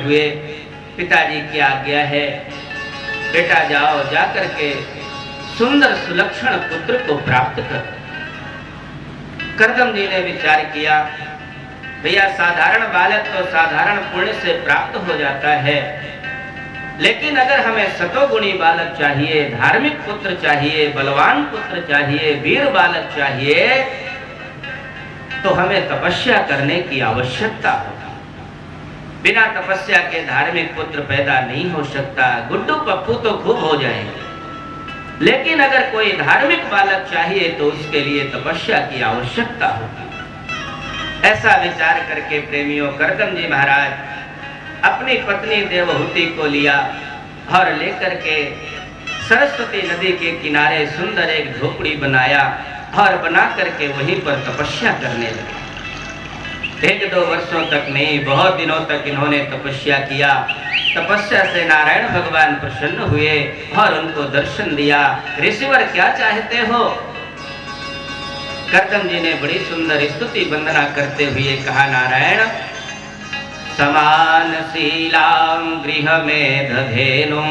हुए, पिताजी की आज्ञा है, बेटा जाओ, जाकर के सुंदर सुलक्षण पुत्र को प्राप्त कर। करदम जी ने विचार किया, भैया साधारण बालक तो साधारण पुण्य से प्राप्त हो जाता है, लेकिन अगर हमें सतोगुणी बालक चाहिए, धार्मिक पुत्र चाहिए, बलवान पुत्र चाहिए, वीर बालक चाहिए, तो हमें तपस्या करने की आवश्यकता होगी। बिना तपस्या के धार्मिक पुत्र पैदा नहीं हो सकता। गुड्डू पप्पू तो खूब हो जाएंगे, लेकिन अगर कोई धार्मिक बालक चाहिए तो उसके लिए तपस्या की आवश्यकता होगी। ऐसा विचार करके प्रेमियों, करदम जी महाराज अपनी पत्नी देवहूति को लिया और लेकर के सरस्वती नदी के किनारे सुंदर एक झोपड़ी बनाया और बना करके वहीं पर तपस्या करने लगे। 1-2 वर्षों तक नहीं, बहुत दिनों तक इन्होंने तपस्या किया। तपस्या से नारायण भगवान प्रसन्न हुए और उनको दर्शन दिया। ऋषिवर क्या चाहते हो? करदम जी ने बड़ी सुंदर स्तुति वंदना करते हुए कहा, नारायण समान शीलाम गृह में दधेनु।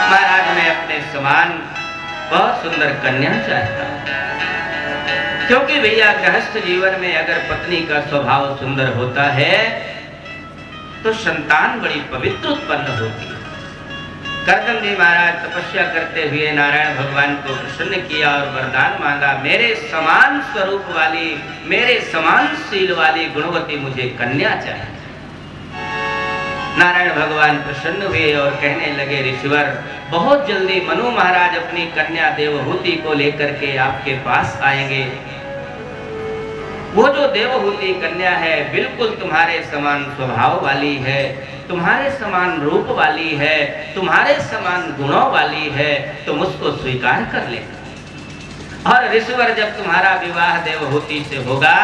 महाराज मैं अपने समान बहुत सुंदर कन्या चाहता हूं, क्योंकि भैया गृहस्थ जीवन में अगर पत्नी का स्वभाव सुंदर होता है तो संतान बड़ी पवित्र उत्पन्न होती है। करदम जी महाराज तपस्या करते हुए नारायण भगवान को प्रसन्न किया और वरदान मांगा, मेरे समान स्वरूप वाली, मेरे समान शील वाली गुणवती मुझे कन्या चाहिए। नारायण भगवान प्रसन्न हुए और कहने लगे, ऋषिवर बहुत जल्दी मनु महाराज अपनी कन्या देवहूति को लेकर के आपके पास आएंगे। वो जो देवहूति कन्या है बिल्कुल तुम्हारे समान स्वभाव वाली है, तुम्हारे समान रूप वाली है, तुम्हारे समान गुणों वाली है, तुम उसको स्वीकार कर लेना। और ऋषिवर जब तुम्हारा विवाह देवहूति से होगा,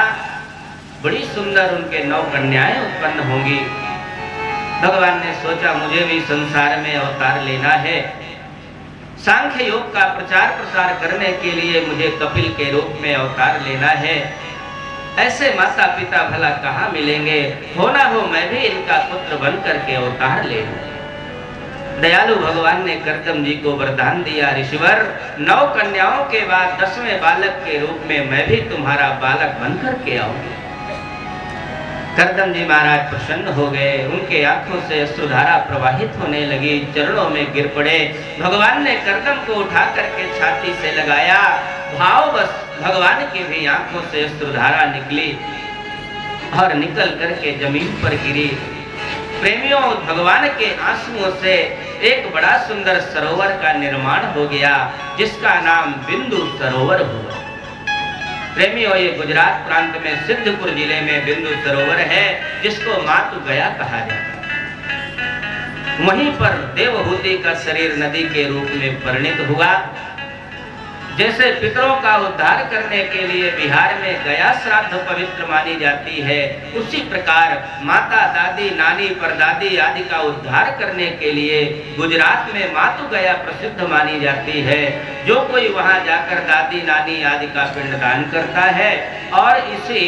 बड़ी सुंदर उनके 9 कन्याएं उत्पन्न होंगी। भगवान ने सोचा मुझे भी संसार में अवतार लेना है, सांख्य योग का प्रचार प्रसार करने के लिए मुझे कपिल के रूप में अवतार लेना है। ऐसे माता पिता भला कहाँ मिलेंगे, होना हो मैं भी इनका पुत्र बन करके अवतार ले लूं। दयालु भगवान ने करदम जी को वरदान दिया, ऋषिवर 9 कन्याओं के बाद 10वें बालक के रूप में मैं भी तुम्हारा बालक बन करके आऊंगी। करदम जी महाराज प्रसन्न हो गए, उनके आंखों से अश्रुधारा प्रवाहित होने लगी, चरणों में गिर पड़े। भगवान ने करदम को उठा करके छाती से लगाया, भाव बस भगवान की भी आंखों से अश्रुधारा निकली और निकल करके जमीन पर गिरी। प्रेमियों, भगवान के आंसुओं से एक बड़ा सुंदर सरोवर का निर्माण हो गया, जिसका नाम बिंदु सरोवर हुआ। प्रेमियों, ये गुजरात प्रांत में सिद्धपुर जिले में बिंदु सरोवर है, जिसको मातु गया कहा जाता है। वहीं पर देवहूति का शरीर नदी के रूप में परिणित हुआ। जैसे पितरों का उद्धार करने के लिए बिहार में गया श्राद्ध पवित्र मानी जाती है, उसी प्रकार माता, दादी, नानी, परदादी आदि का उद्धार करने के लिए गुजरात में मातु गया प्रसिद्ध मानी जाती है। जो कोई वहां जाकर दादी, नानी आदि का पिंडदान करता है और इसे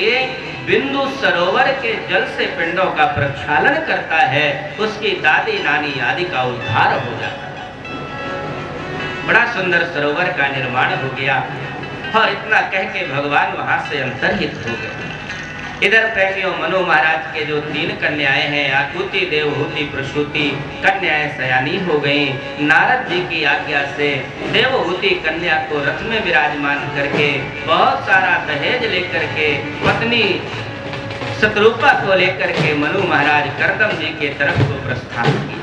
बिंदु सरोवर के जल से पिंडों का प्रक्षालन करता है, उसकी दादी, नानी आदि का उद्धार हो जाता है। बड़ा सुंदर सरोवर का निर्माण हो गया और इतना कह के भगवान वहां से अंतर्हित हो गए। इधर प्रेमियों, मनु महाराज के जो 3 कन्याएं हैं, आकुति, देवहूति, प्रसूति, कन्याएं सयानी हो गई। नारद जी की आज्ञा से देवहूति कन्या को रथ में विराजमान करके बहुत सारा दहेज लेकर के पत्नी शत्रुपा को लेकर के मनु महाराज करदम जी के तरफ को प्रस्थान किया।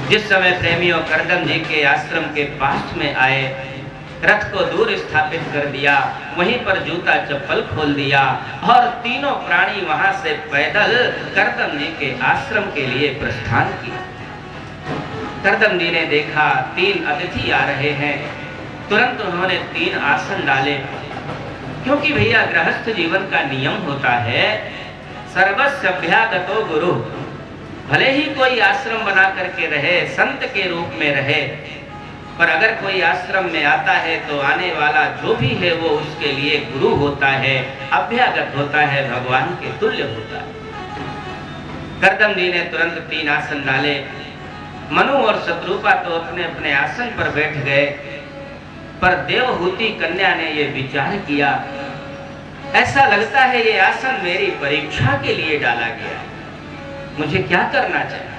जिस समय प्रेमियों करदम जी के आश्रम के पास में आए, रथ को दूर स्थापित कर दिया, वहीं पर जूता चप्पल खोल दिया और तीनों प्राणी वहां से पैदल करदम जी के आश्रम के लिए प्रस्थान किया। करदम जी ने देखा 3 अतिथि आ रहे हैं, तुरंत उन्होंने 3 आसन डाले, क्योंकि भैया गृहस्थ जीवन का नियम होता है सर्वसभ्यागतो गुरु। भले ही कोई आश्रम बना करके रहे, संत के रूप में रहे, पर अगर कोई आश्रम में आता है तो आने वाला जो भी है वो उसके लिए गुरु होता है, अभ्यागत होता है, भगवान के तुल्य होता है। करदम जी ने तुरंत 3 आसन डाले। मनु और शत्रुपा तो अपने अपने आसन पर बैठ गए, पर देवहूति कन्या ने यह विचार किया, ऐसा लगता है ये आसन मेरी परीक्षा के लिए डाला गया, मुझे क्या करना चाहिए?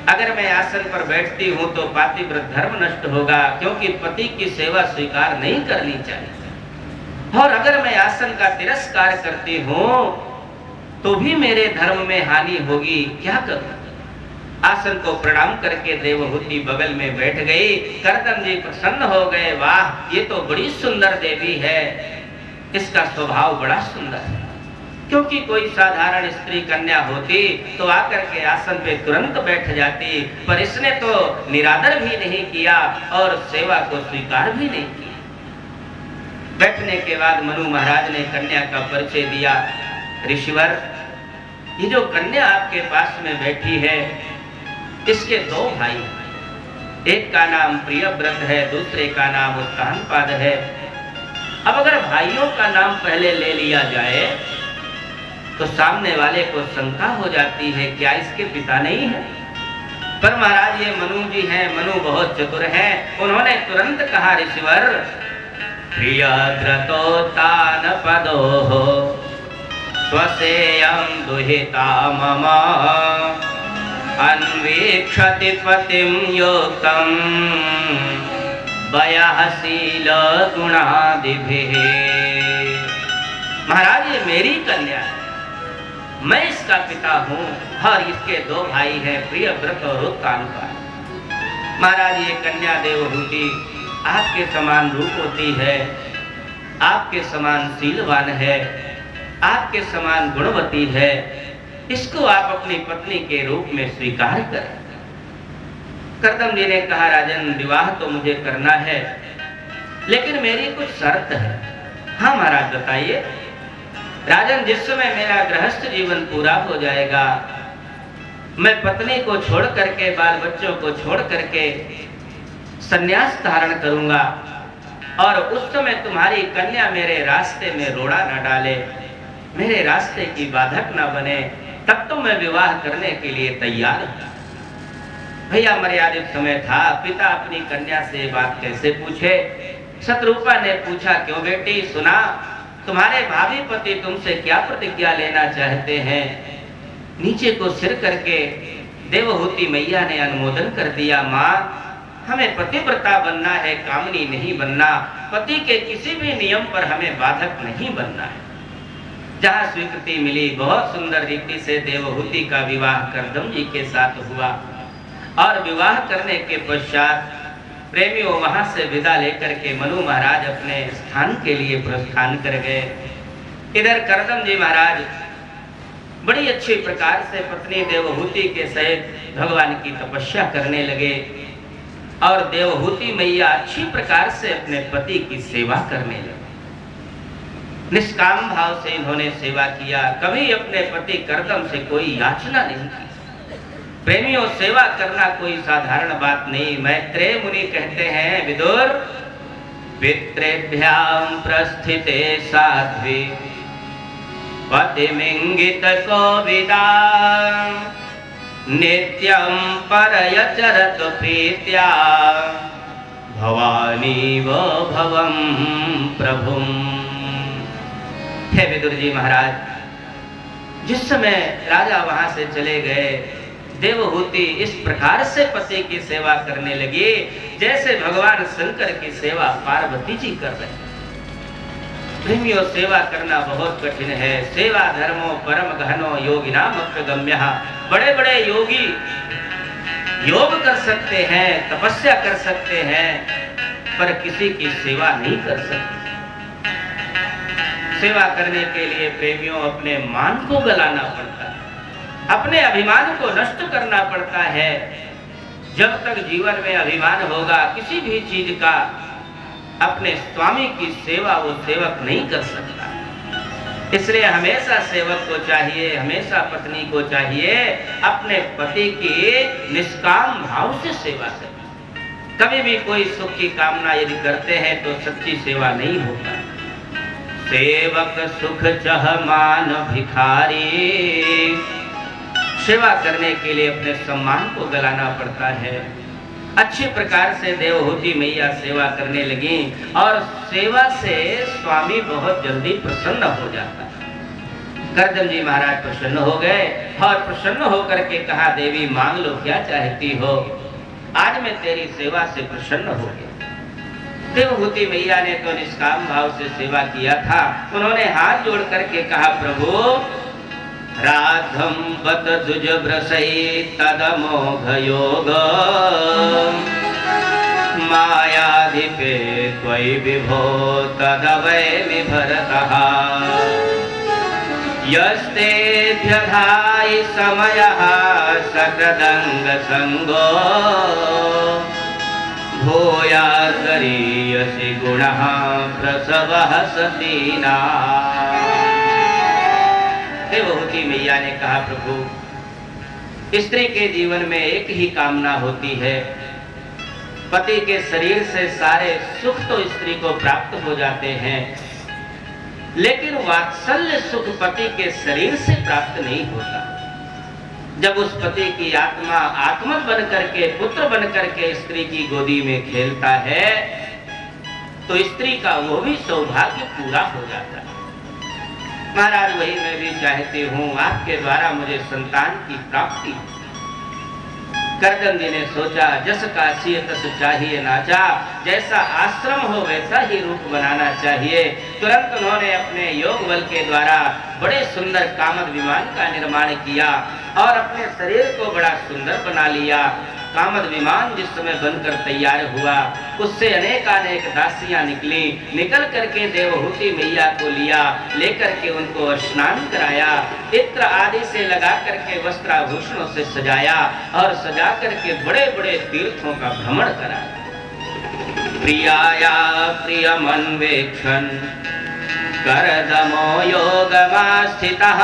अगर मैं आसन पर बैठती हूं तो पातिव्रत धर्म नष्ट होगा, क्योंकि पति की सेवा स्वीकार नहीं करनी चाहिए। और अगर मैं आसन का तिरस्कार करती हूं तो भी मेरे धर्म में हानि होगी, क्या करूं? आसन को प्रणाम करके देवहूति बगल में बैठ गई। करदम जी प्रसन्न हो गए, वाह, ये तो बड़ी सुंदर देवी है, इसका स्वभाव बड़ा सुंदर है। क्योंकि कोई साधारण स्त्री कन्या होती तो आकर के आसन पे तुरंत बैठ जाती, पर इसने तो निरादर भी नहीं किया और सेवा को स्वीकार भी नहीं किया। बैठने के बाद मनु महाराज ने कन्या का परिचय दिया। ऋषिवर, ये जो कन्या आपके पास में बैठी है, इसके 2 भाई हैं। एक का नाम प्रियव्रत है, दूसरे का नाम उत्तानपाद है। अब अगर भाइयों का नाम पहले ले लिया जाए तो सामने वाले को शंका हो जाती है, क्या इसके पिता नहीं है? पर महाराज ये मनु जी हैं, मनु बहुत चतुर हैं। उन्होंने तुरंत कहा, ऋषिवर, प्रियव्रतोत्तानपदो स्वसेयं दुहिता मम अन्वीक्षति पतिं योक्तं वयःशील गुणादिभिः। महाराज ये मेरी कन्या है, मैं इसका पिता हूं और इसके 2 भाई हैं, प्रियव्रत और उत्तानपाद। महाराज ये कन्या देवहूति आपके समान रूपवती है, आपके समान शीलवान है, आपके समान गुणवती है, इसको आप अपनी पत्नी के रूप में स्वीकार करें। करदम जी ने कहा, राजन, विवाह तो मुझे करना है, लेकिन मेरी कुछ शर्त है। हाँ महाराज, बताइए। राजन, जिस समय मेरा गृहस्थ जीवन पूरा हो जाएगा, मैं पत्नी को छोड़ करके, बाल बच्चों को छोड़ करके संन्यास धारण करूंगा, और उस समय तुम्हारी कन्या मेरे रास्ते में रोड़ा न डाले, मेरे रास्ते की बाधक न बने, तब तो मैं विवाह करने के लिए तैयार हूं। भैया मर्यादित समय था, पिता अपनी कन्या से बात कैसे पूछे? शत्रुपा ने पूछा, क्यों बेटी, सुना तुम्हारे भावी पति तुमसे क्या प्रतिज्ञा लेना चाहते हैं? नीचे को सिर करके देवहूति मैया ने अनुमोदन कर दिया, माँ, हमें पतिव्रता बनना है, कामनी नहीं बनना, पति के किसी भी नियम पर हमें बाधक नहीं बनना है। जहाँ स्वीकृति मिली, बहुत सुंदर रीति से देवहूति का विवाह करदम जी के साथ हुआ, और विवाह करने के पश्चात प्रेमियों वहां से विदा लेकर के मनु महाराज अपने स्थान के लिए प्रस्थान कर गए। इधर करदम जी महाराज बड़ी अच्छी प्रकार से पत्नी देवहूति के सहित भगवान की तपस्या करने लगे, और देवहूति मैया अच्छी प्रकार से अपने पति की सेवा करने लगे। निष्काम भाव से इन्होंने सेवा किया, कभी अपने पति करदम से कोई याचना नहीं की। प्रेमियों, सेवा करना कोई साधारण बात नहीं। मैत्रेय मुनि कहते हैं, विदुर, पितृभ्यां प्रस्थिते साध्वी पतिमिंगित कोविदा नित्यं परयचरत प्रीत्या भवानी वो भवं प्रभुम। हे विदुर जी महाराज, जिस समय राजा वहां से चले गए, देवहूति इस प्रकार से पति की सेवा करने लगी जैसे भगवान शंकर की सेवा पार्वती जी कर रहे हैं। प्रेमियों, सेवा करना बहुत कठिन है। सेवा धर्मो परम गहनो योगिनाम अप्यगम्यः। बड़े बड़े योगी योग कर सकते हैं, तपस्या कर सकते हैं, पर किसी की सेवा नहीं कर सकते। सेवा करने के लिए प्रेमियों अपने मान को गलाना पड़ता है, अपने अभिमान को नष्ट करना पड़ता है। जब तक जीवन में अभिमान होगा किसी भी चीज का, अपने स्वामी की सेवा वो सेवक नहीं कर सकता। इसलिए हमेशा सेवक को चाहिए, हमेशा पत्नी को चाहिए अपने पति की निष्काम भाव से सेवा करें। कभी भी कोई सुख की कामना यदि करते हैं तो सच्ची सेवा नहीं होता। सेवक सुख चह मान भिखारी, सेवा करने के लिए अपने सम्मान को गलाना पड़ता है। अच्छे प्रकार से देवहूति मैया सेवा करने लगी और सेवा से स्वामी बहुत जल्दी प्रसन्न हो जाता है। करदम जी महाराज प्रसन्न हो गए और प्रसन्न होकर के कहा, देवी मांग लो, क्या चाहती हो, आज मैं तेरी सेवा से प्रसन्न हो गया। देवहूति मैया ने तो निष्काम भाव से सेवा किया था। उन्होंने हाथ जोड़ करके कहा, प्रभु राधम बत दुज ब्रसई तदमोघ योग मायाधिपे त्वयि विभो तदवै विभरतः यस्तेभ्यधायि समयः सकदंग संगो भूयाद्गरीयसि गुणः प्रसवः सतीना। देवहूति मैया ने कहा, प्रभु स्त्री के जीवन में एक ही कामना होती है, पति के शरीर से सारे सुख तो स्त्री को प्राप्त हो जाते हैं, लेकिन वात्सल्य सुख पति के शरीर से प्राप्त नहीं होता। जब उस पति की आत्मा आत्मक बन करके, पुत्र बन करके स्त्री की गोदी में खेलता है तो स्त्री का वो भी सौभाग्य पूरा हो जाता है। महाराज वही मैं भी चाहती हूँ, आपके द्वारा मुझे संतान की प्राप्ति। करदम जी ने सोचा, जस काशी तस चाहिए नाचा, जैसा आश्रम हो वैसा ही रूप बनाना चाहिए। तुरंत उन्होंने अपने योग बल के द्वारा बड़े सुंदर कामद विमान का निर्माण किया और अपने शरीर को बड़ा सुंदर बना लिया। कामद विमान जिस समय बनकर तैयार हुआ, उससे अनेकानेक दासियां निकली, निकल करके देवहूति मैया को लिया, लेकर के उनको स्नान कराया, इत्र आदि से लगा करके वस्त्राभूषणों से सजाया और सजा करके बड़े बड़े तीर्थों का भ्रमण कराया। प्रियाया प्रियमन्वेक्षण करदमो योगमास्थितः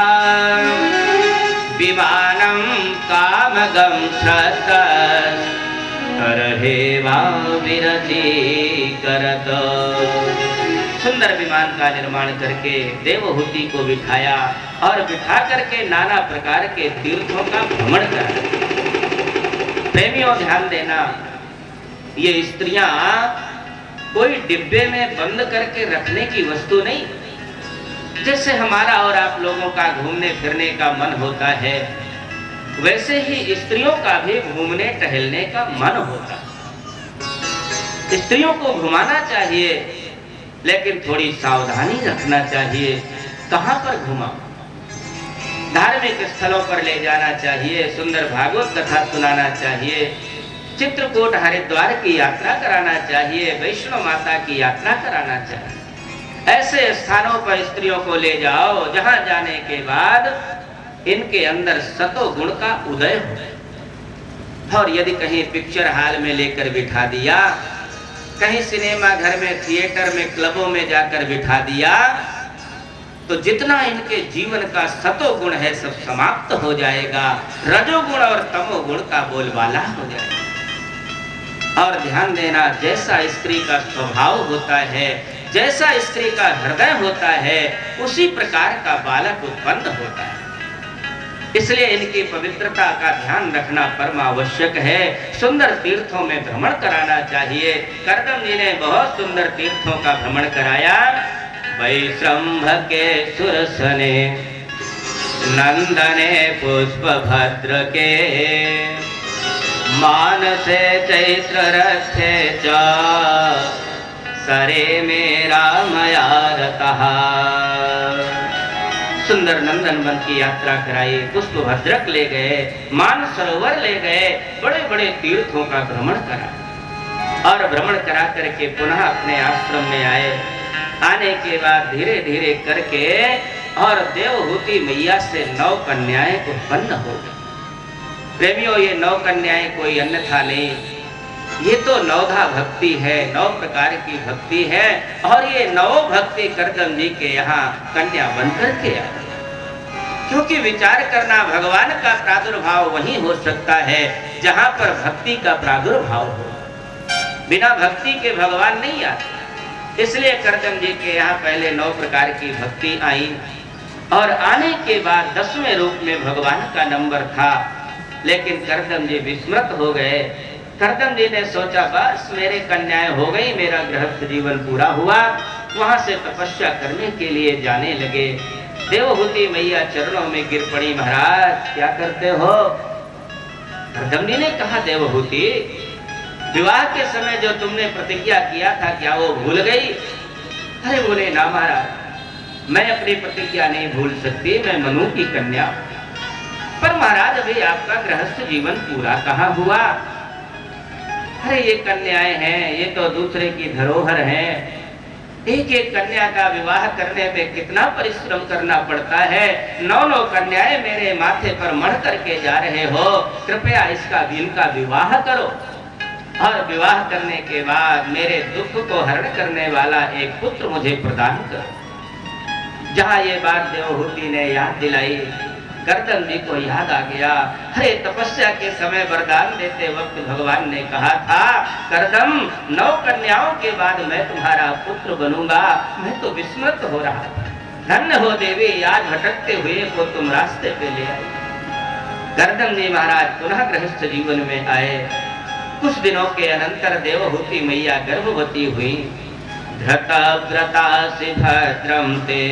विमानं कामगं श्रद्धस करहेवा विरति करत। सुंदर विमान का निर्माण करके देवहूति को बिठाया और बिठा करके नाना प्रकार के तीर्थों का भ्रमण कराया। प्रेमियों ध्यान देना, ये स्त्रियां कोई डिब्बे में बंद करके रखने की वस्तु नहीं। जैसे हमारा और आप लोगों का घूमने फिरने का मन होता है, वैसे ही स्त्रियों का भी घूमने टहलने का मन होता है। स्त्रियों को घुमाना चाहिए, लेकिन थोड़ी सावधानी रखना चाहिए। कहां पर घुमा? धार्मिक स्थलों पर ले जाना चाहिए, सुंदर भागवत कथा सुनाना चाहिए, चित्रकूट हरिद्वार की यात्रा कराना चाहिए, वैष्णो माता की यात्रा कराना चाहिए। ऐसे स्थानों पर स्त्रियों को ले जाओ जहां जाने के बाद इनके अंदर सतो गुण का उदय हो। और यदि कहीं पिक्चर हॉल में लेकर बिठा दिया, कहीं सिनेमा घर में, थिएटर में, क्लबों में जाकर बिठा दिया, तो जितना इनके जीवन का सतो गुण है सब समाप्त हो जाएगा। रजोगुण और तमोगुण का बोलबाला हो जाएगा। और ध्यान देना, जैसा स्त्री का स्वभाव होता है, जैसा स्त्री का हृदय होता है, उसी प्रकार का बालक उत्पन्न होता है। इसलिए इनकी पवित्रता का ध्यान रखना परम आवश्यक है। सुंदर तीर्थों में भ्रमण कराना चाहिए। करदम जी ने बहुत सुंदर तीर्थों का भ्रमण कराया। वैश्रम्भ के सुरसने नंदने पुष्पभद्र के मानसे चैत्र रथे च सरे मेरा मया रतः। सुंदर नंदन वन की यात्रा कराई, पुष्पभद्रक ले गए, मान सरोवर ले गए, बड़े बड़े तीर्थों का भ्रमण करा और भ्रमण करा करके पुनः अपने आश्रम में आए। आने के बाद धीरे धीरे करके और देवहूति मैया से 9 कन्याएं उत्पन्न हो गई। प्रेमियों, ये 9 कन्याएं कोई अन्यथा नहीं, ये तो 9धा भक्ति है, 9 प्रकार की भक्ति है। और ये 9 भक्ति करदम जी के यहाँ कन्या बनकर के आए। क्योंकि विचार करना, भगवान का प्रादुर्भाव वहीं हो सकता है जहां पर भक्ति का प्रादुर्भाव हो। बिना भक्ति के भगवान नहीं आते। इसलिए करदम जी के यहाँ पहले 9 प्रकार की भक्ति आई। और आने के बाद 10वें रूप में भगवान का नंबर था, लेकिन करदम जी विस्मृत हो गए। करदम जी ने सोचा बस मेरे कन्याएं हो गई, मेरा गृहस्थ जीवन पूरा हुआ। वहां से तपस्या करने के लिए जाने लगे। देवहूति मैया चरणों में गिर पड़ी, महाराज क्या करते हो? करदम जी ने कहा, देवहूति विवाह के समय जो तुमने प्रतिज्ञा किया था क्या वो भूल गई? अरे बोले ना महाराज, मैं अपनी प्रतिज्ञा नहीं भूल सकती, मैं मनु की कन्या। पर महाराज अभी आपका गृहस्थ जीवन पूरा कहाँ हुआ? अरे ये कन्याएं हैं, ये तो दूसरे की धरोहर हैं। एक एक कन्या का विवाह करने में कितना परिश्रम करना पड़ता है। 9 कन्याएं मेरे माथे पर मढ़ करके जा रहे हो, कृपया इनका विवाह करो और विवाह करने के बाद मेरे दुख को हरण करने वाला एक पुत्र मुझे प्रदान करो। जहां ये बात देवहूति ने याद दिलाई, करदम जी को याद आ गया। अरे तपस्या के समय वरदान देते वक्त भगवान ने कहा था, करदम 9 कन्याओं के बाद मैं तुम्हारा पुत्र बनूंगा। मैं तो विस्मृत हो रहा था। धन्य हो देवी, आज भटकते हुए को तुम रास्ते पे ले आई। करदम जी महाराज पुनः गृहस्थ जीवन में आए। कुछ दिनों के अनंतर देवहूति मैया गर्भवती हुई। धृतव्रतासि भद्रं ते,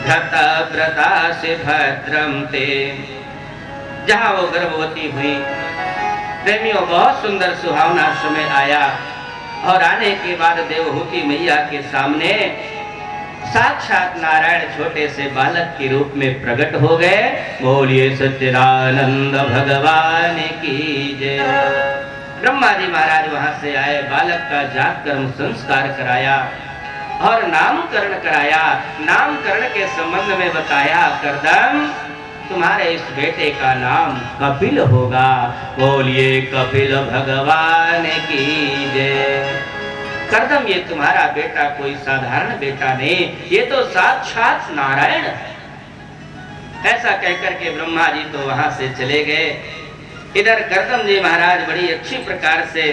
धृतव्रतासि भद्रं ते। जहां वो गर्भवती हुई, प्रेमियों बहुत सुंदर सुहावना समय आया। और आने के बाद देवहूति मैया के सामने साक्षात नारायण छोटे से बालक के रूप में प्रकट हो गए। बोलिए सच्चिदानंद भगवान की जय। ब्रह्मा जी महाराज वहां से आए, बालक का जात कर्म संस्कार कराया और नामकरण कराया। नामकरण के संबंध में बताया, करदम तुम्हारे इस बेटे का नाम कपिल होगा। बोलिए कपिल भगवान की जय। करदम ये तुम्हारा बेटा कोई साधारण बेटा नहीं, ये तो साक्षात नारायण है। ऐसा कहकर के ब्रह्मा जी तो वहां से चले गए। इधर करदम जी महाराज बड़ी अच्छी प्रकार से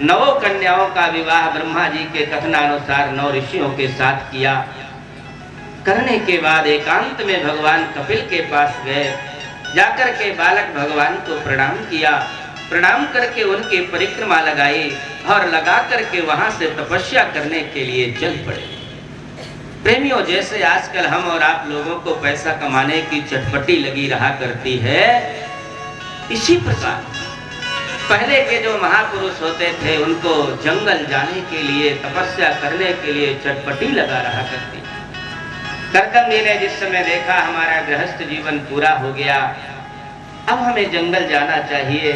9 कन्याओं का विवाह ब्रह्मा जी के कथनानुसार 9 ऋषियों के साथ किया। करने के बाद एकांत में भगवान कपिल के पास गए। जाकर के बालक भगवान को प्रणाम किया। प्रणाम करके उनकी परिक्रमा लगाई और लगा करके वहां से तपस्या करने के लिए चल पड़े। प्रेमियों, जैसे आजकल हम और आप लोगों को पैसा कमाने की चटपटी लगी रहा करती है, इसी प्रकार पहले के जो महापुरुष होते थे उनको जंगल जाने के लिए, तपस्या करने के लिए चटपटी लगा रहा करती। करदम जी ने जिस समय देखा हमारा गृहस्थ जीवन पूरा हो गया, अब हमें जंगल जाना चाहिए,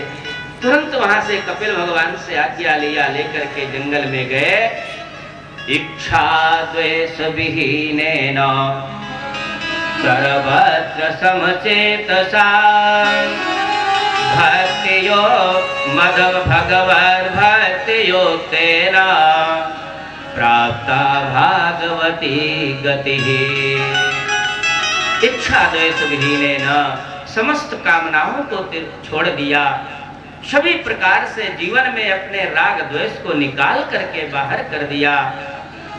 तुरंत वहां से कपिल भगवान से आज्ञा लिया, लेकर के जंगल में गए। इच्छा द्वेष विहीनेन सर्वत्र समचेतसा भक्तियो मद भगवद् भक्तियोक्तेन प्राप्ता भागवती गतिः। इच्छा द्वेष विहीनेन समस्त कामनाओं को छोड़ दिया, सभी प्रकार से जीवन में अपने राग द्वेष को निकाल करके बाहर कर दिया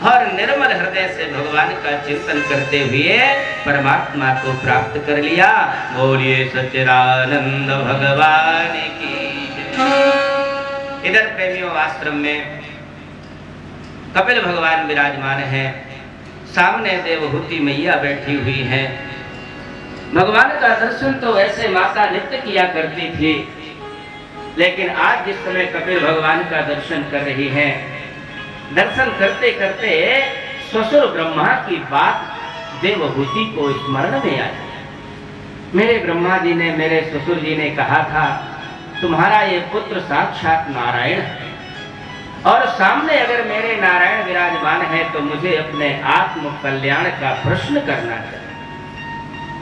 और निर्मल हृदय से भगवान का चिंतन करते हुए परमात्मा को प्राप्त कर लिया। बोलिए सच्चिदानंद भगवान की जय। इधर प्रेमियों आश्रम में कपिल भगवान विराजमान हैं, सामने देवहूति मैया बैठी हुई हैं। भगवान का दर्शन तो ऐसे माता नित्य किया करती थी, लेकिन आज जिस समय कपिल भगवान का दर्शन कर रही हैं, दर्शन करते करते ससुर ब्रह्मा की बात देवहूति को स्मरण में आई। मेरे ब्रह्मा जी ने, मेरे ससुर जी ने कहा था तुम्हारा ये पुत्र साक्षात नारायण है, और सामने अगर मेरे नारायण विराजमान है तो मुझे अपने आत्म कल्याण का प्रश्न करना चाहिए।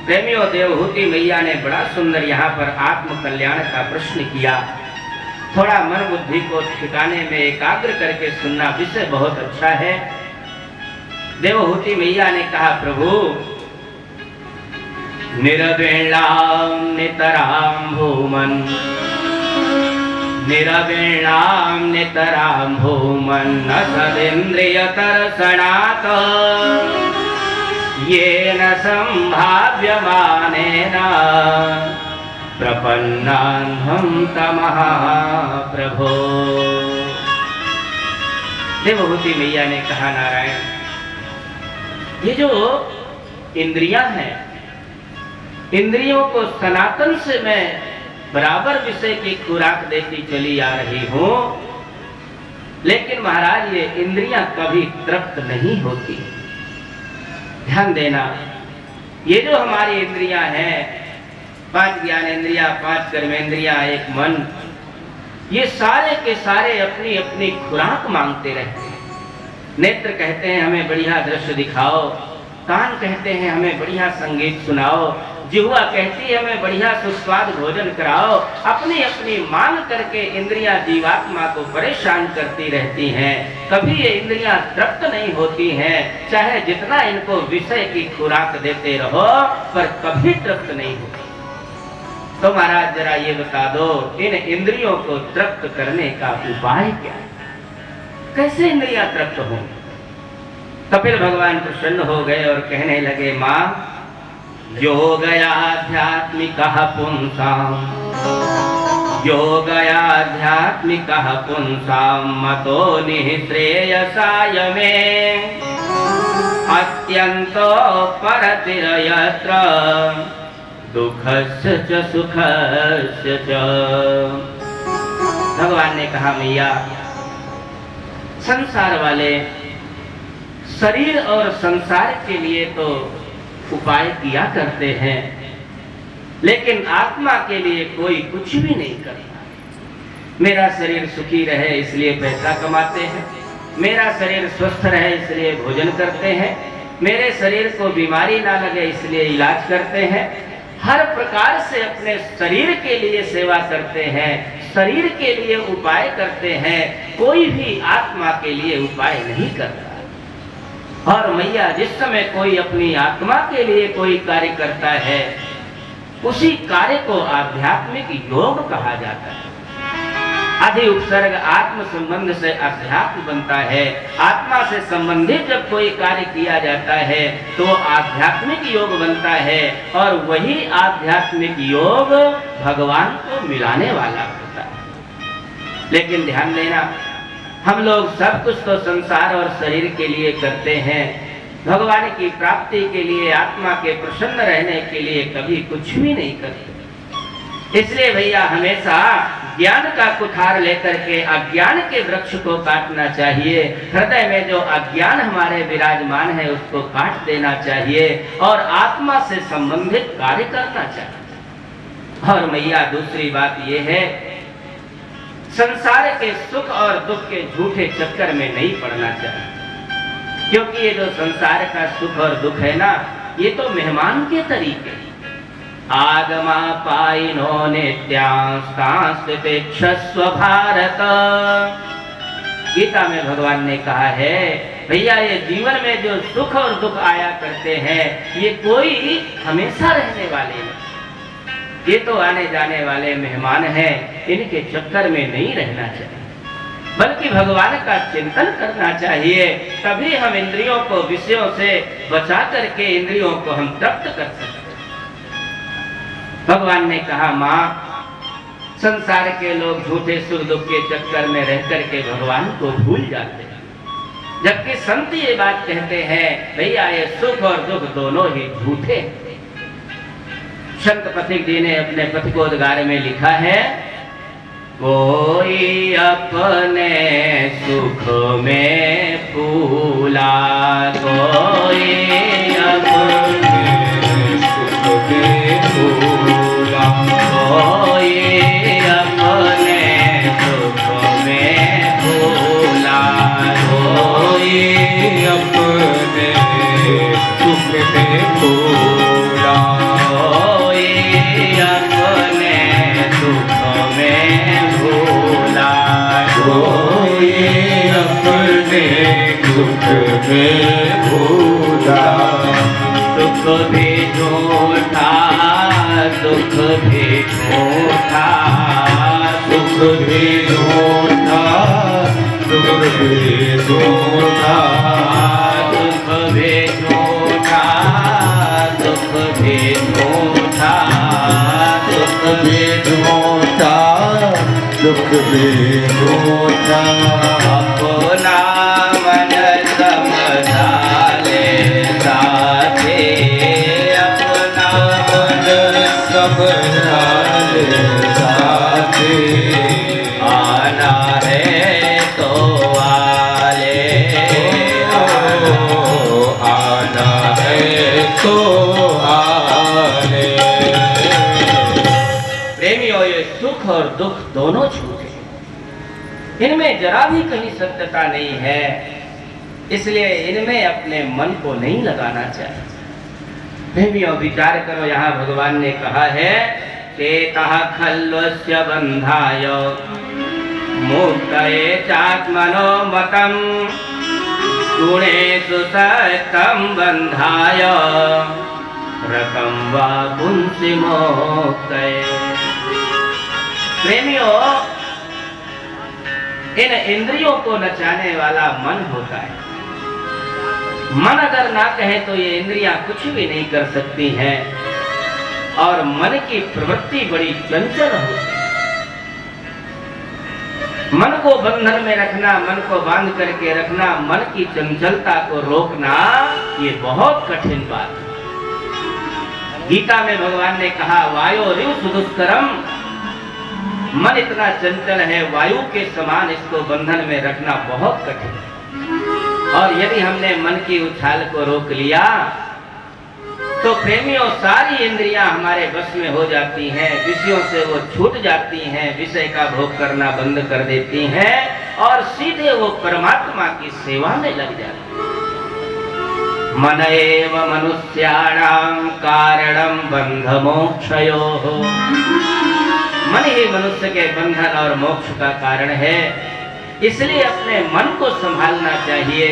प्रेमियों, देवहूति मैया ने बड़ा सुंदर यहाँ पर आत्म कल्याण का प्रश्न किया। थोड़ा मन बुद्धि को ठिकाने में एकाग्र करके सुनना, विषय बहुत अच्छा है। देवहूति मैया ने कहा, प्रभु निरवेणाम नितराम भूमन, निरवेणाम नितराम भूमन न सदिन्द्रिय तरसणात् येन संभाव्यमानेन प्रपन्नाहं तमः प्रभो। देवहूति मैया ने कहा, नारायण, ये जो इंद्रियां हैं, इंद्रियों को सनातन से मैं बराबर विषय की खुराक देती चली आ रही हूं, लेकिन महाराज ये इंद्रियां कभी तृप्त नहीं होती। ध्यान देना, ये जो हमारी इंद्रियां हैं, 5 ज्ञानेंद्रियां, 5 कर्मेंद्रियां, 1 मन, ये सारे के सारे अपनी अपनी खुराक मांगते रहते हैं। नेत्र कहते हैं हमें बढ़िया दृश्य दिखाओ, कान कहते हैं हमें बढ़िया संगीत सुनाओ, जिह्वा कहती है हमें बढ़िया सुस्वाद भोजन कराओ। अपनी अपनी मांग करके इंद्रियां जीवात्मा को परेशान करती रहती हैं। कभी ये इंद्रियां तृप्त नहीं होती हैं, चाहे जितना इनको विषय की खुराक देते रहो, पर कभी तृप्त नहीं होती। तो महाराज जरा ये बता दो, इन इंद्रियों को तृप्त करने का उपाय क्या है? कैसे इंद्रियां तृप्त हों? कपिल भगवान प्रसन्न हो गए और कहने लगे, मां, योगयाध्यात्मिकः पुंसां, योगयाध्यात्मिकः पुंसां मतो निःश्रेयसाय मे अत्यन्तो परतिरयत्र दुःखस्य च सुखस्य च। भगवान ने कहा, मैया, संसार वाले शरीर और संसार के लिए तो उपाय किया करते हैं, लेकिन आत्मा के लिए कोई कुछ भी नहीं करता। मेरा शरीर सुखी रहे इसलिए पैसा कमाते हैं, मेरा शरीर स्वस्थ रहे इसलिए भोजन करते हैं, मेरे शरीर को बीमारी ना लगे इसलिए इलाज करते हैं। हर प्रकार से अपने शरीर के लिए सेवा करते हैं, शरीर के लिए उपाय करते हैं, कोई भी आत्मा के लिए उपाय नहीं करता। और मैया, जिस समय कोई अपनी आत्मा के लिए कोई कार्य करता है, उसी कार्य को आध्यात्मिक योग कहा जाता है। आदि उपसर्ग आत्म संबंध से अध्यात्म बनता है। आत्मा से संबंधित जब कोई कार्य किया जाता है तो आध्यात्मिक योग बनता है, और वही आध्यात्मिक योग भगवान को मिलाने वाला होता है। लेकिन ध्यान देना, हम लोग सब कुछ तो संसार और शरीर के लिए करते हैं, भगवान की प्राप्ति के लिए, आत्मा के प्रसन्न रहने के लिए कभी कुछ भी नहीं करते। इसलिए भैया, हमेशा ज्ञान का कुठार लेकर के अज्ञान के वृक्ष को काटना चाहिए। हृदय में जो अज्ञान हमारे विराजमान है उसको काट देना चाहिए और आत्मा से संबंधित कार्य करना चाहिए। और मैया, दूसरी बात यह है, संसार के सुख और दुख के झूठे चक्कर में नहीं पड़ना चाहिए, क्योंकि ये जो संसार का सुख और दुख है ना, ये तो मेहमान के तरीके। आगमा पाइनो नित्यांस्तांस्तितिक्षस्व भारत। गीता में भगवान ने कहा है, भैया, ये जीवन में जो सुख और दुख आया करते हैं, ये कोई हमेशा रहने वाले नहीं, ये तो आने जाने वाले मेहमान हैं। इनके चक्कर में नहीं रहना चाहिए, बल्कि भगवान का चिंतन करना चाहिए। तभी हम इंद्रियों को विषयों से बचा करके इंद्रियों को हम तृप्त कर सकते। भगवान ने कहा, मां, संसार के लोग झूठे सुख दुख के चक्कर में रह करके भगवान को भूल जाते हैं, जबकि संत ये बात कहते हैं, भैया, ये सुख और दुख दोनों ही झूठे। संत पथिक जी ने अपने पथिकोद्गार में लिखा है, कोई अपने सुख में फूला, कोई अपने सुख में फूला, कोई अपने सुख में फूला, कोई अपने सुख में फूला, कोई अपने सुख में भूला, कोई अपने सुख में भूला। सुख भी झूठा, दुख भी झूठा, सुख भी झूठा, दुख भी झूठा, सुख भी झूठा, भी ढूंढा दुख भी ढूंढा अपना मन समझा ले साथे अपना मन समझा ले साथे आना है तो आले आना है तो आले। प्रेमियों ये सुख और दुख दोनों झूठे, इनमें जरा भी कहीं सत्यता नहीं है, इसलिए इनमें अपने मन को नहीं लगाना चाहिए। प्रेमियों विचार करो, यहाँ भगवान ने कहा है केतः खल्वस्य बंधाय मुक्तये चात्मनो मतम् गुणेषु सततं बंधाय रकं वा पुंसि मोक्तये। प्रेमियों इन इंद्रियों को नचाने वाला मन होता है। मन अगर ना कहे तो ये इंद्रियां कुछ भी नहीं कर सकती हैं और मन की प्रवृत्ति बड़ी चंचल होती है। मन को बंधन में रखना, मन को बांध करके रखना, मन की चंचलता को रोकना ये बहुत कठिन बात है। गीता में भगवान ने कहा वायोरिव सुदुष्करम, मन इतना चंचल है वायु के समान, इसको बंधन में रखना बहुत कठिन है। और यदि हमने मन की उछाल को रोक लिया तो प्रेमियों सारी इंद्रियां हमारे बस में हो जाती हैं, विषयों से वो छूट जाती हैं, विषय का भोग करना बंद कर देती हैं और सीधे वो परमात्मा की सेवा में लग जाती हैं। मन एव मनुष्याणां कारणं बंध मोक्षयोः, मन ही मनुष्य के बंधन और मोक्ष का कारण है, इसलिए अपने मन को संभालना चाहिए।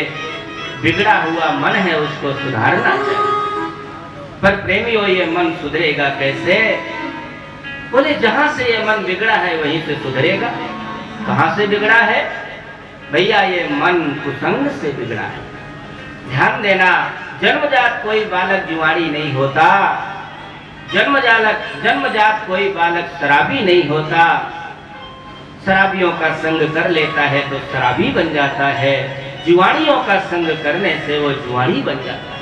बिगड़ा हुआ मन है उसको सुधारना चाहिए। पर प्रेमियों ये मन सुधरेगा कैसे? बोले जहां से ये मन बिगड़ा है वहीं से सुधरेगा। कहां से बिगड़ा है भैया? ये मन कुसंग से बिगड़ा है। ध्यान देना, जन्मजात कोई बालक जुआड़ी नहीं होता, जन्मजात कोई बालक शराबी नहीं होता। शराबियों का संग कर लेता है तो शराबी बन जाता है, जुआड़ियों का संग करने से वो जुआड़ी बन जाता है।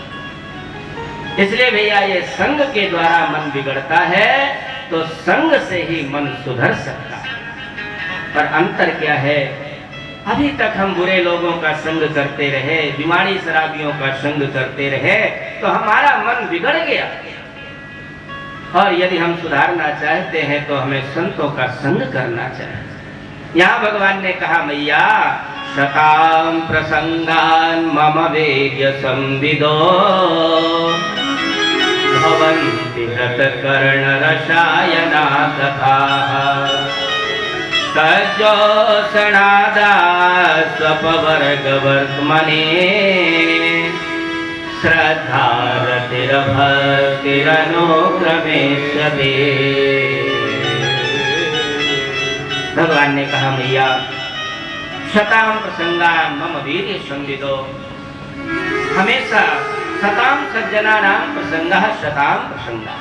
इसलिए भैया ये संग के द्वारा मन बिगड़ता है, तो संग से ही मन सुधर सकता है। पर अंतर क्या है? अभी तक हम बुरे लोगों का संग करते रहे, जुआड़ी शराबियों का संग करते रहे, तो हमारा मन बिगड़ गया। और यदि हम सुधारना चाहते हैं तो हमें संतों का संग करना चाहिए। यहाँ भगवान ने कहा मैया शतां प्रसंगान मम वीर्य संविदो भवन्ति हृतकर्ण रसायना कथाः तज्जोषणादा स्वपवर्गवर्त्मने श्रद्धा रतिर्भक्तिरनुक्रमेष्यते। भगवान ने कहा मैया शतां प्रसंगान मम वीर्य संविदो, हमेशा शतां सज्जनानां प्रसंगः शतां प्रसंगा,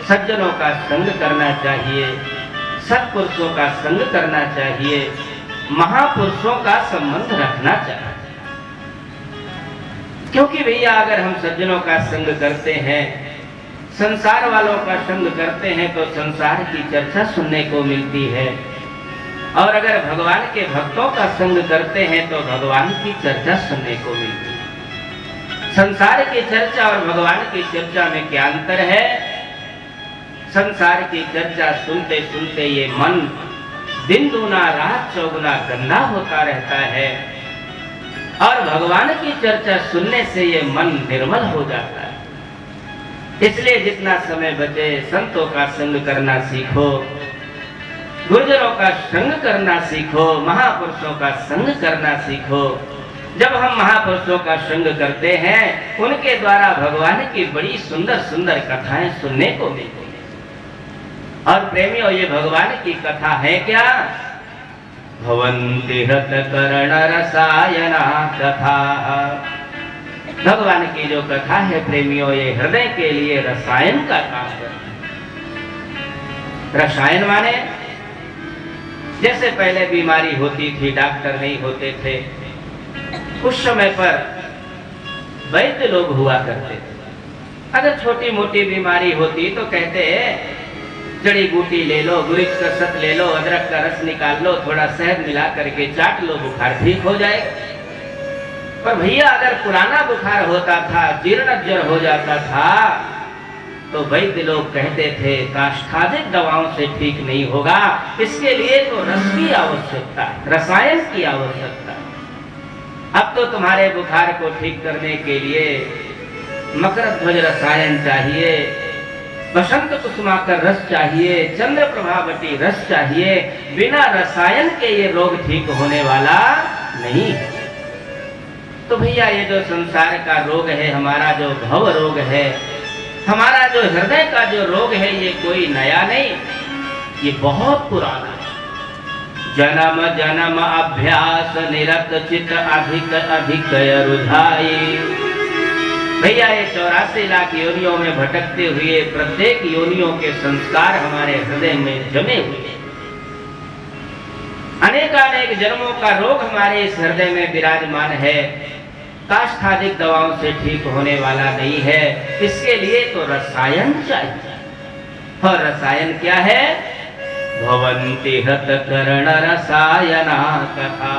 सज्जनों का संग करना चाहिए, सत्पुरुषों का संग करना चाहिए, महापुरुषों का संबंध रखना चाहिए। क्योंकि भैया अगर हम सज्जनों का संग करते हैं, संसार वालों का संग करते हैं तो संसार की चर्चा सुनने को मिलती है, और अगर भगवान के भक्तों का संग करते हैं तो भगवान की चर्चा सुनने को मिलती है। संसार की चर्चा और भगवान की चर्चा में क्या अंतर है? संसार की चर्चा सुनते सुनते ये मन दिन दूना रात चौगुना गंदा होता रहता है, और भगवान की चर्चा सुनने से ये मन निर्मल हो जाता है। इसलिए जितना समय बचे संतों का संग करना सीखो, गुरुजनों का संग करना सीखो, महापुरुषों का संग करना सीखो। जब हम महापुरुषों का संग करते हैं उनके द्वारा भगवान की बड़ी सुंदर सुंदर कथाएं सुनने को मिलती हैं। और प्रेमियों ये भगवान की कथा है क्या? भवन्ति हृतकर्ण रसायना कथा। भगवान की जो कथा है प्रेमियों ये हृदय के लिए रसायन का काम करती है। रसायन माने जैसे पहले बीमारी होती थी, डॉक्टर नहीं होते थे, उस समय पर वैद्य लोग हुआ करते थे। अगर छोटी मोटी बीमारी होती तो कहते जड़ी बूटी ले लो, गुरिच का सत ले लो, अदरक का रस निकाल लो, थोड़ा शहद मिला करके चाट लो, बुखार ठीक हो जाएगा। पर भैया अगर पुराना बुखार होता था, जीर्ण ज्वर हो जाता था, तो वैद्य लोग कहते थे काष्ठादिक दवाओं से ठीक नहीं होगा, इसके लिए तो रस की आवश्यकता है, रसायन की आवश्यकता है। अब तो तुम्हारे बुखार को ठीक करने के लिए मकर ध्वज रसायन चाहिए, बसंत कुसुमाकर रस चाहिए, चंद्र प्रभावती रस चाहिए। बिना रसायन के ये रोग ठीक होने वाला नहीं है। तो भैया ये जो संसार का रोग है, हमारा जो भव रोग है, हमारा जो हृदय का जो रोग है, ये कोई नया नहीं, ये बहुत पुराना है। जन्म जन्म अभ्यास निरत चित अधिक अधिक रुझाई। भैया ये 84 लाख योनियों में भटकते हुए प्रत्येक योनियों के संस्कार हमारे हृदय में जमे हुए, अनेकानेक जन्मों का रोग हमारे इस हृदय में विराजमान है, काष्ठादिक दवाओं से ठीक होने वाला नहीं है। इसके लिए तो रसायन चाहिए। और रसायन क्या है? भवन्ति हत करण रसायना कथा।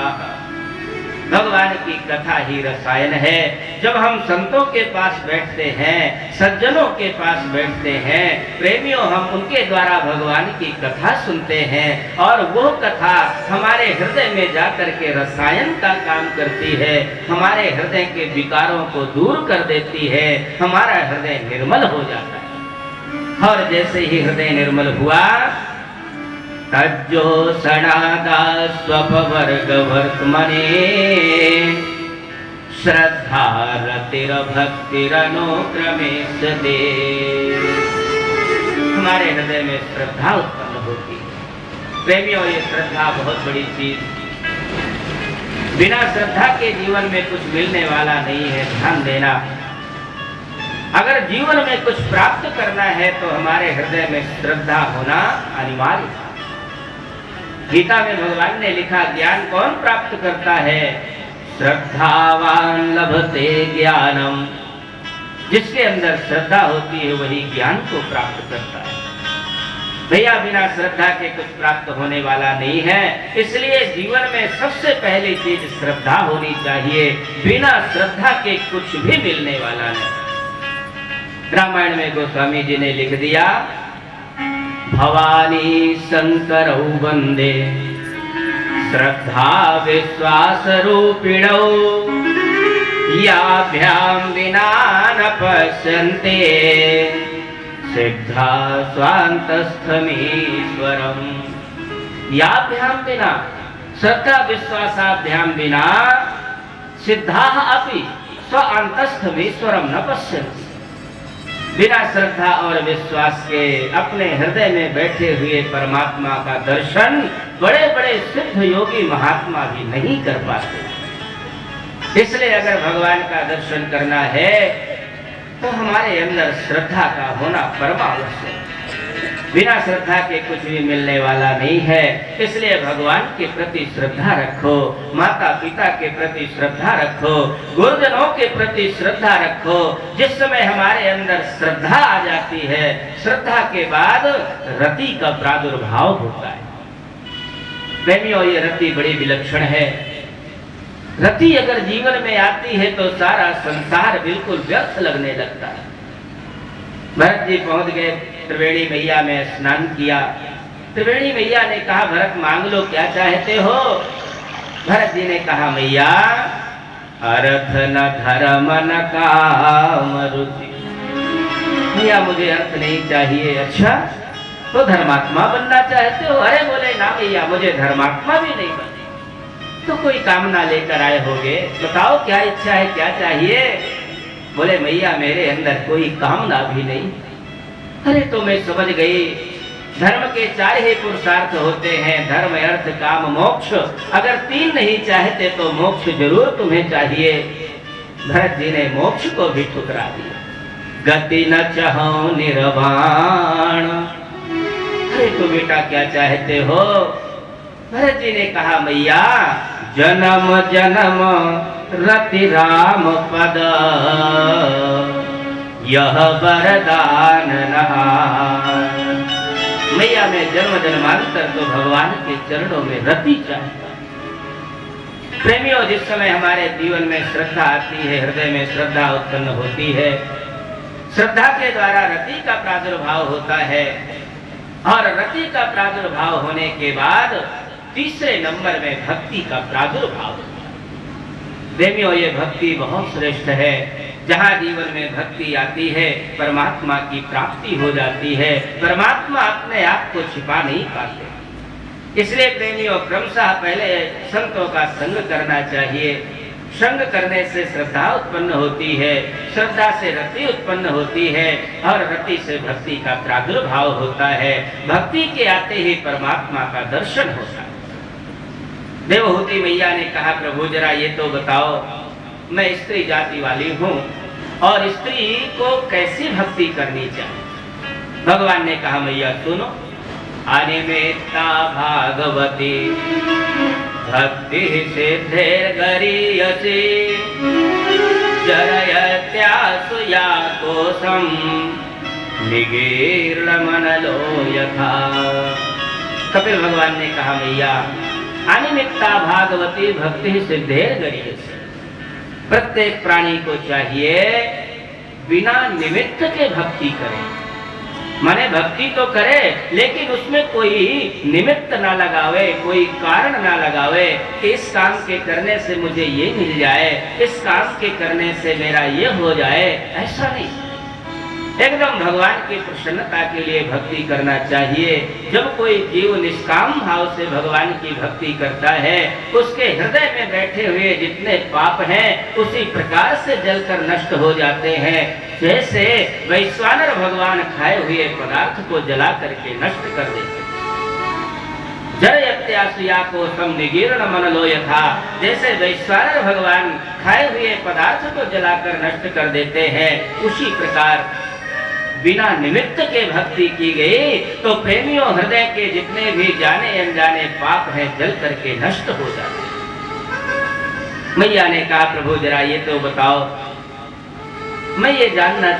भगवान की कथा ही रसायन है। जब हम संतों के पास बैठते हैं, सज्जनों के पास बैठते हैं, प्रेमियों, हम उनके द्वारा भगवान की कथा सुनते हैं और वो कथा हमारे हृदय में जाकर के रसायन का काम करती है, हमारे हृदय के विकारों को दूर कर देती है, हमारा हृदय निर्मल हो जाता है। और जैसे ही हृदय निर्मल हुआ, तज्जो सनादा स्वपवर्ग वर्तमने श्रद्धा रतिर भक्तिरनुक्रमेश दे। हमारे हृदय में श्रद्धा उत्पन्न होती है। प्रेमियों, ये श्रद्धा बहुत बड़ी चीज, बिना श्रद्धा के जीवन में कुछ मिलने वाला नहीं है। ध्यान देना, अगर जीवन में कुछ प्राप्त करना है तो हमारे हृदय में श्रद्धा होना अनिवार्य है। गीता में भगवान ने लिखा, ज्ञान कौन प्राप्त करता है? श्रद्धावान लभते ज्ञानम। जिसके अंदर श्रद्धा होती है वही ज्ञान को प्राप्त करता है। भैया, बिना श्रद्धा के कुछ प्राप्त होने वाला नहीं है। इसलिए जीवन में सबसे पहली चीज श्रद्धा होनी चाहिए। बिना श्रद्धा के कुछ भी मिलने वाला नहीं। रामायण में गोस्वामी जी ने लिख दिया, भवानी शंकर वंदे श्रद्धा विश्वास रूपिणौ याभ्याम विना न पश्यन्ते सिद्धा स्वान्तस्थमीश्वरम। याभ्याम विना, श्रद्धा विश्वासाभ्याम विना सिद्धा अपि स्वान्तस्थमीश्वरम न पश्यन्ति। बिना श्रद्धा और विश्वास के अपने हृदय में बैठे हुए परमात्मा का दर्शन बड़े बड़े सिद्ध योगी महात्मा भी नहीं कर पाते। इसलिए अगर भगवान का दर्शन करना है तो हमारे अंदर श्रद्धा का होना परमावश्यक है। बिना श्रद्धा के कुछ भी मिलने वाला नहीं है। इसलिए भगवान के प्रति श्रद्धा रखो, माता पिता के प्रति श्रद्धा रखो, गुरुजनों के प्रति श्रद्धा रखो। जिस समय हमारे अंदर श्रद्धा आ जाती है, श्रद्धा के बाद रति का प्रादुर्भाव होता है। प्रेमियों, ये रति बड़ी विलक्षण है। रति अगर जीवन में आती है तो सारा संसार बिल्कुल व्यर्थ लगने लगता है। भरत जी पहुंच गए त्रिवेणी मैया में, स्नान किया। त्रिवेणी मैया ने कहा, भरत मांग लो, क्या चाहते हो? भरत जी ने कहा, मैया अर्थ न धर्म न काम रुचि। मैया मुझे अर्थ नहीं चाहिए। अच्छा, तो धर्मात्मा बनना चाहते हो? अरे बोले ना मैया, मुझे धर्मात्मा भी नहीं बनना। तो कोई कामना लेकर आए होगे, बताओ क्या इच्छा है, क्या चाहिए? बोले मैया, मेरे अंदर कोई कामना भी नहीं। अरे तो मैं समझ गई, धर्म के 4 ही पुरुषार्थ होते हैं, धर्म अर्थ काम मोक्ष। अगर 3 नहीं चाहते तो मोक्ष जरूर तुम्हें चाहिए। भरत जी ने मोक्ष को भी ठुकरा दिया। गति न चाहो निर्वाण। अरे तो बेटा क्या चाहते हो? भरत जी ने कहा मैया जन्म जन्म रति राम पद यह वरदान नहाय। मैया मैं जन्म जन्मांतर तो भगवान के चरणों में रति चाहता। प्रेमियों, जिस समय हमारे जीवन में श्रद्धा आती है, हृदय में श्रद्धा उत्पन्न होती है, श्रद्धा के द्वारा रति का प्रादुर्भाव होता है और रति का प्रादुर्भाव होने के बाद तीसरे नंबर में भक्ति का प्रादुर्भाव होता है। प्रेमियों, ये भक्ति बहुत श्रेष्ठ है। जहाँ जीवन में भक्ति आती है परमात्मा की प्राप्ति हो जाती है। परमात्मा अपने आप को छिपा नहीं पाते। इसलिए प्रेमियों, क्रमशः पहले संतों का संग करना चाहिए। संग करने से श्रद्धा उत्पन्न होती है, श्रद्धा से रति उत्पन्न होती है और रति से भक्ति का प्रादुर्भाव होता है। भक्ति के आते ही परमात्मा का दर्शन होता है। देवहूति मैया ने कहा प्रभु जरा ये तो बताओ, मैं स्त्री जाति वाली हूँ और स्त्री को कैसी भक्ति करनी चाहिए? भगवान ने कहा मैया सुनो, अनिमेता भागवती भक्ति सिद्धेर गरीयसी जरयत्यासु या कोशम निगीर्ण मनलो यथा। कपिल भगवान ने कहा मैया अनिमित्ता भागवती भक्ति सिद्धेर गरीयसी। प्रत्येक प्राणी को चाहिए बिना निमित्त के भक्ति करे। माने भक्ति तो करे लेकिन उसमें कोई निमित्त ना लगावे, कोई कारण ना लगावे कि इस काम के करने से मुझे ये मिल जाए, इस काम के करने से मेरा ये हो जाए। ऐसा नहीं, एकदम भगवान की प्रसन्नता के लिए भक्ति करना चाहिए। जब कोई जीव निष्काम भाव से भगवान की भक्ति करता है, उसके हृदय में बैठे हुए जितने पाप हैं उसी प्रकार से जलकर नष्ट हो जाते हैं, जैसे वैश्वानर भगवान खाए हुए पदार्थ को जला करके नष्ट कर देते। जरयत्यासुया कोशम निगीर्ण मनलो यथा। जैसे वैश्वानर भगवान खाए हुए पदार्थ को जलाकर नष्ट कर देते हैं, उसी प्रकार बिना निमित्त के भक्ति की गई तो प्रेमियों हृदय के जितने भी जाने अनजाने पाप हैं जल करके नष्ट हो जाते हैं। मैया ने कहा प्रभु जरा ये तो बताओ, मैं ये जानना